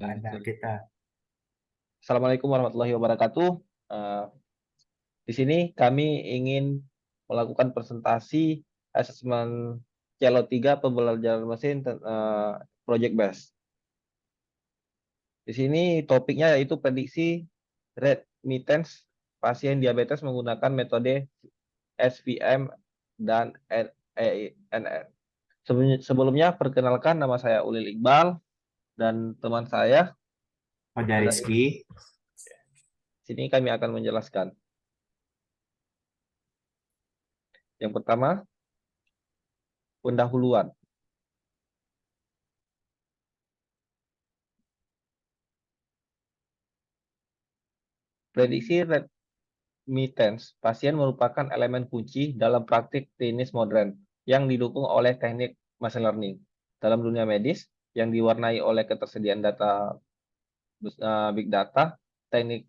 Ada kita. Assalamualaikum warahmatullahi wabarakatuh. Eh, di sini kami ingin melakukan presentasi asesmen CLO 3 pembelajaran mesin project base. Di sini topiknya yaitu prediksi remittance pasien diabetes menggunakan metode SVM dan ANN. Sebelumnya perkenalkan, nama saya Ulil Iqbal dan teman saya Fajar ada di Rizky. sini. Kami akan menjelaskan. Yang pertama, pendahuluan. Prediksi remittance pasien merupakan elemen kunci dalam praktik klinis modern yang didukung oleh teknik machine learning. Dalam dunia medis yang diwarnai oleh ketersediaan data big data, teknik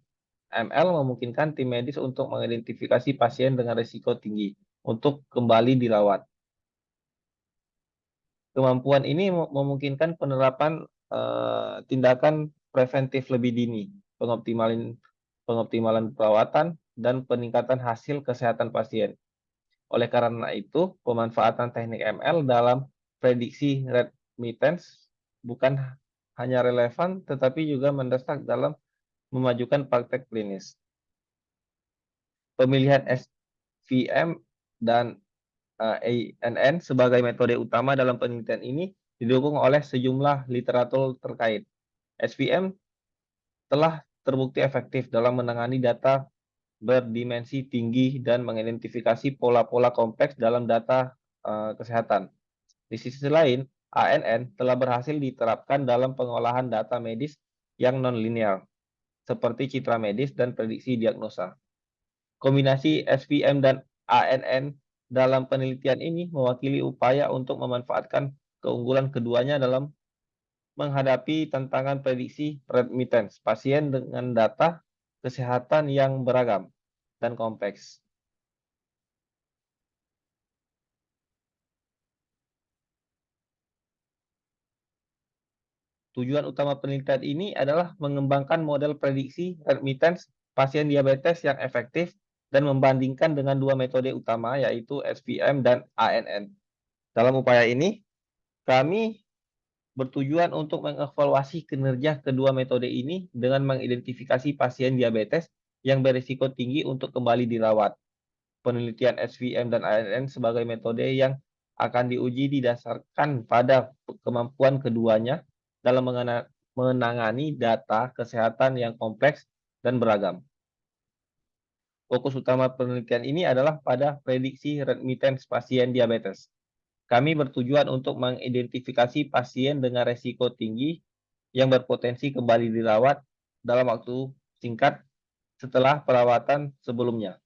ML memungkinkan tim medis untuk mengidentifikasi pasien dengan risiko tinggi untuk kembali dirawat. Kemampuan ini memungkinkan penerapan tindakan preventif lebih dini, pengoptimalan perawatan, dan peningkatan hasil kesehatan pasien. Oleh karena itu, pemanfaatan teknik ML dalam prediksi remittance bukan hanya relevan, tetapi juga mendesak dalam memajukan praktek klinis. Pemilihan SVM dan ANN sebagai metode utama dalam penelitian ini didukung oleh sejumlah literatur terkait. SVM telah terbukti efektif dalam menangani data berdimensi tinggi dan mengidentifikasi pola-pola kompleks dalam data kesehatan. Di sisi lain, ANN telah berhasil diterapkan dalam pengolahan data medis yang non-linear, seperti citra medis dan prediksi diagnosa. Kombinasi SVM dan ANN dalam penelitian ini mewakili upaya untuk memanfaatkan keunggulan keduanya dalam menghadapi tantangan prediksi remittance pasien dengan data kesehatan yang beragam dan kompleks. Tujuan utama penelitian ini adalah mengembangkan model prediksi remittance pasien diabetes yang efektif dan membandingkan dengan dua metode utama, yaitu SVM dan ANN. Dalam upaya ini, kami bertujuan untuk mengevaluasi kinerja kedua metode ini dengan mengidentifikasi pasien diabetes yang berisiko tinggi untuk kembali dirawat. Penelitian SVM dan ANN sebagai metode yang akan diuji didasarkan pada kemampuan keduanya dalam menangani data kesehatan yang kompleks dan beragam. Fokus utama penelitian ini adalah pada prediksi remittance pasien diabetes. Kami bertujuan untuk mengidentifikasi pasien dengan resiko tinggi yang berpotensi kembali dirawat dalam waktu singkat setelah perawatan sebelumnya.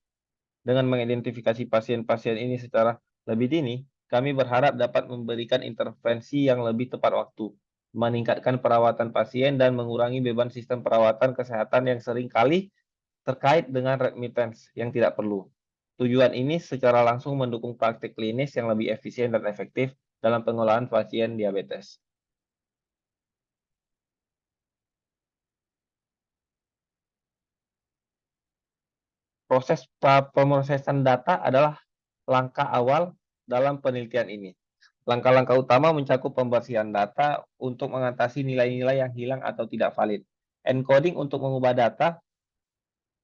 Dengan mengidentifikasi pasien-pasien ini secara lebih dini, kami berharap dapat memberikan intervensi yang lebih tepat waktu, meningkatkan perawatan pasien, dan mengurangi beban sistem perawatan kesehatan yang sering kali terkait dengan remittance yang tidak perlu. Tujuan ini secara langsung mendukung praktik klinis yang lebih efisien dan efektif dalam pengolahan pasien diabetes. Proses pemrosesan data adalah langkah awal dalam penelitian ini. Langkah-langkah utama mencakup pembersihan data untuk mengatasi nilai-nilai yang hilang atau tidak valid. Encoding untuk mengubah data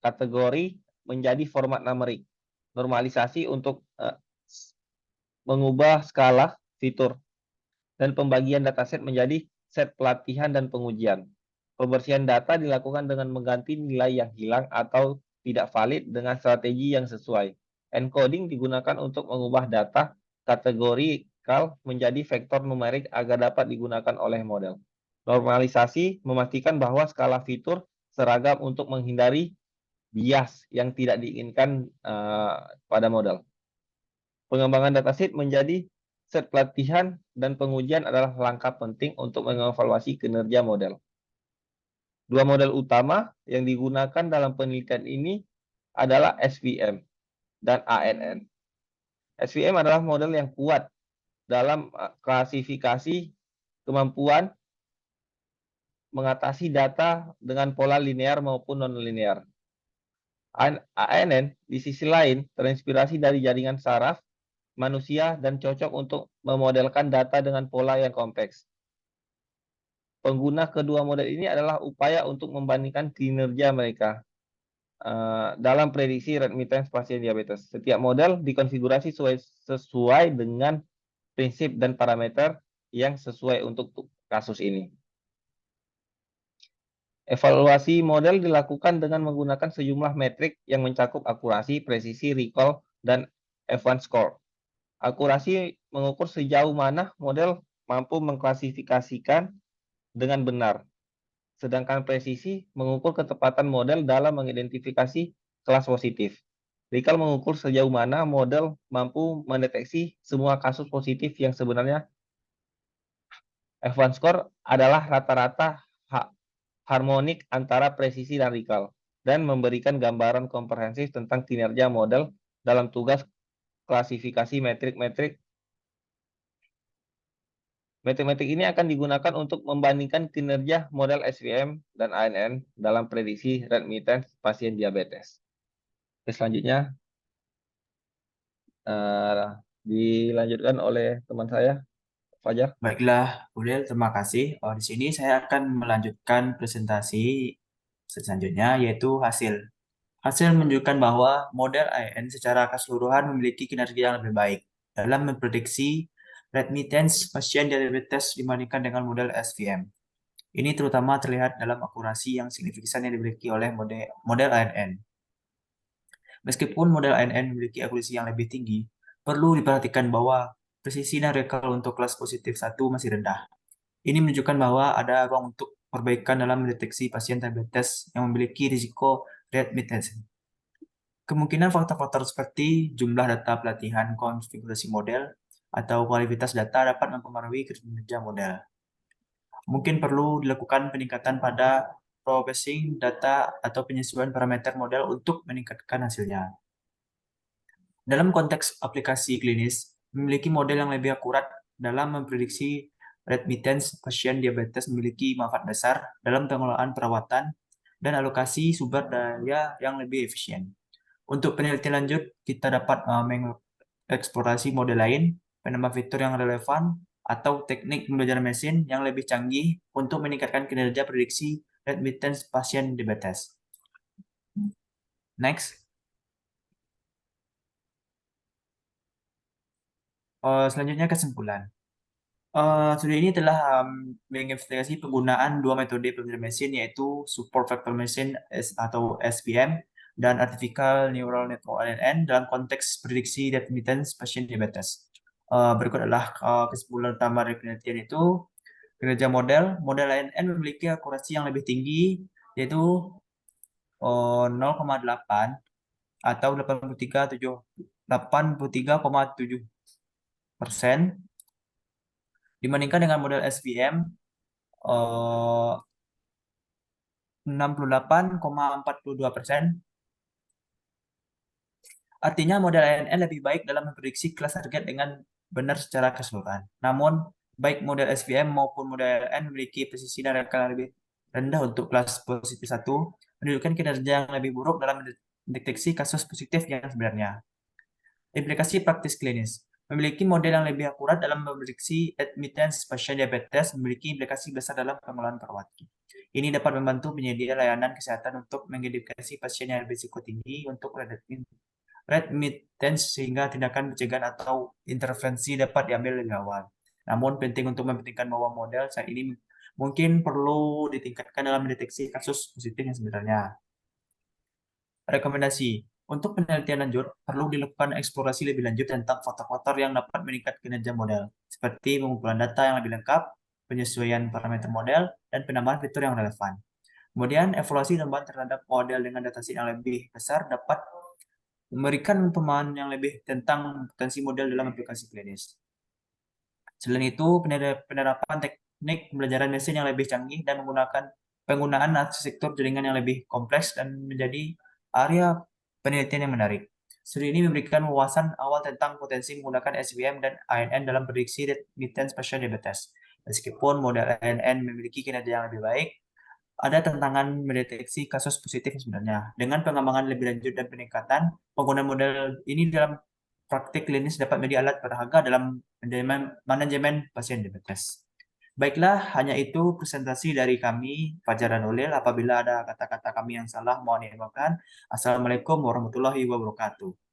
kategori menjadi format numerik. Normalisasi untuk mengubah skala fitur. Dan pembagian dataset menjadi set pelatihan dan pengujian. Pembersihan data dilakukan dengan mengganti nilai yang hilang atau tidak valid dengan strategi yang sesuai. Encoding digunakan untuk mengubah data kategorikal menjadi vektor numerik agar dapat digunakan oleh model. Normalisasi memastikan bahwa skala fitur seragam untuk menghindari bias yang tidak diinginkan pada model. Pengembangan dataset menjadi set pelatihan dan pengujian adalah langkah penting untuk mengevaluasi kinerja model. Dua model utama yang digunakan dalam penelitian ini adalah SVM dan ANN. SVM adalah model yang kuat dalam klasifikasi kemampuan mengatasi data dengan pola linear maupun non-linear. ANN di sisi lain terinspirasi dari jaringan saraf manusia dan cocok untuk memodelkan data dengan pola yang kompleks. Pengguna kedua model ini adalah upaya untuk membandingkan kinerja mereka dalam prediksi remittance pasien diabetes. Setiap model dikonfigurasi sesuai dengan prinsip dan parameter yang sesuai untuk kasus ini. Evaluasi model dilakukan dengan menggunakan sejumlah metrik yang mencakup akurasi, presisi, recall, dan Evans score. Akurasi mengukur sejauh mana model mampu mengklasifikasikan dengan benar, sedangkan presisi mengukur ketepatan model dalam mengidentifikasi kelas positif. Recall mengukur sejauh mana model mampu mendeteksi semua kasus positif yang sebenarnya. Evans score adalah rata-rata harmonik antara presisi dan recall, dan memberikan gambaran komprehensif tentang kinerja model dalam tugas klasifikasi metrik-metrik. Metrik-metrik ini akan digunakan untuk membandingkan kinerja model SVM dan ANN dalam prediksi remittance pasien diabetes. Selanjutnya dilanjutkan oleh teman saya, Fajar. Baiklah, Ulil, terima kasih. Di sini saya akan melanjutkan presentasi selanjutnya, yaitu hasil. Hasil menunjukkan bahwa model AN secara keseluruhan memiliki kinerja yang lebih baik dalam memprediksi remittance pasien diabetes dibandingkan dengan model SVM. Ini terutama terlihat dalam akurasi yang signifikan yang dimiliki oleh model ANN. Meskipun model ANN memiliki akurasi yang lebih tinggi, perlu diperhatikan bahwa presisi dan recall untuk kelas positif 1 masih rendah. Ini menunjukkan bahwa ada ruang untuk perbaikan dalam mendeteksi pasien diabetes yang memiliki risiko remittance. Kemungkinan faktor-faktor seperti jumlah data pelatihan konfigurasi model atau kualitas data dapat mempengaruhi kinerja model. Mungkin perlu dilakukan peningkatan pada processing data atau penyesuaian parameter model untuk meningkatkan hasilnya. Dalam konteks aplikasi klinis, memiliki model yang lebih akurat dalam memprediksi remittance pasien diabetes memiliki manfaat besar dalam pengelolaan perawatan dan alokasi sumber daya yang lebih efisien. Untuk penelitian lanjut, kita dapat mengeksplorasi model lain, menambah fitur yang relevan, atau teknik pembelajaran mesin yang lebih canggih untuk meningkatkan kinerja prediksi remittance pasien diabetes. Next. Selanjutnya kesimpulan. Studi ini telah menginvestigasi penggunaan dua metode pembelajaran mesin, yaitu Support Vector Machine atau SVM dan Artificial Neural Network ANN dalam konteks prediksi remittance pasien diabetes. Berikut adalah kesimpulan utama dari penelitian itu. Kinerja model ANN memiliki akurasi yang lebih tinggi, yaitu 0,8 atau 83,7% dibandingkan dengan model SVM 68,42%. Artinya model ANN lebih baik dalam memprediksi kelas target dengan benar secara keseluruhan. Namun, baik model SVM maupun model ANN memiliki presisi dan rekal yang lebih rendah untuk kelas positif 1, menunjukkan kinerja yang lebih buruk dalam mendeteksi kasus positif yang sebenarnya. Implikasi praktis klinis. Memiliki model yang lebih akurat dalam memprediksi admittance pasien diabetes memiliki implikasi besar dalam pengelolaan perawatan. Ini dapat membantu penyedia layanan kesehatan untuk mengidentifikasi pasien yang berisiko tinggi untuk remittance sehingga tindakan pencegahan atau intervensi dapat diambil lebih awal. Namun penting untuk memperhatikan bahwa model saat ini mungkin perlu ditingkatkan dalam mendeteksi kasus positif yang sebenarnya. Rekomendasi. Untuk penelitian lanjut, perlu dilakukan eksplorasi lebih lanjut tentang faktor-faktor yang dapat meningkatkan kinerja model, seperti pengumpulan data yang lebih lengkap, penyesuaian parameter model, dan penambahan fitur yang relevan. Kemudian, evaluasi tambahan terhadap model dengan dataset yang lebih besar dapat memberikan pemahaman yang lebih tentang potensi model dalam aplikasi klinis. Selain itu, penerapan teknik pembelajaran mesin yang lebih canggih dan penggunaan arsitektur jaringan yang lebih kompleks dan menjadi area penelitian yang menarik. Studi ini memberikan wawasan awal tentang potensi menggunakan SVM dan ANN dalam prediksi remittance pasien diabetes. Meskipun model ANN memiliki kinerja yang lebih baik, ada tantangan mendeteksi kasus positif sebenarnya. Dengan pengembangan lebih lanjut dan peningkatan penggunaan model ini dalam praktik klinis dapat menjadi alat berharga dalam manajemen manajemen pasien diabetes. Baiklah, hanya itu presentasi dari kami, Fajar dan Ulil. Apabila ada kata-kata kami yang salah, mohon dimaafkan. Assalamualaikum warahmatullahi wabarakatuh.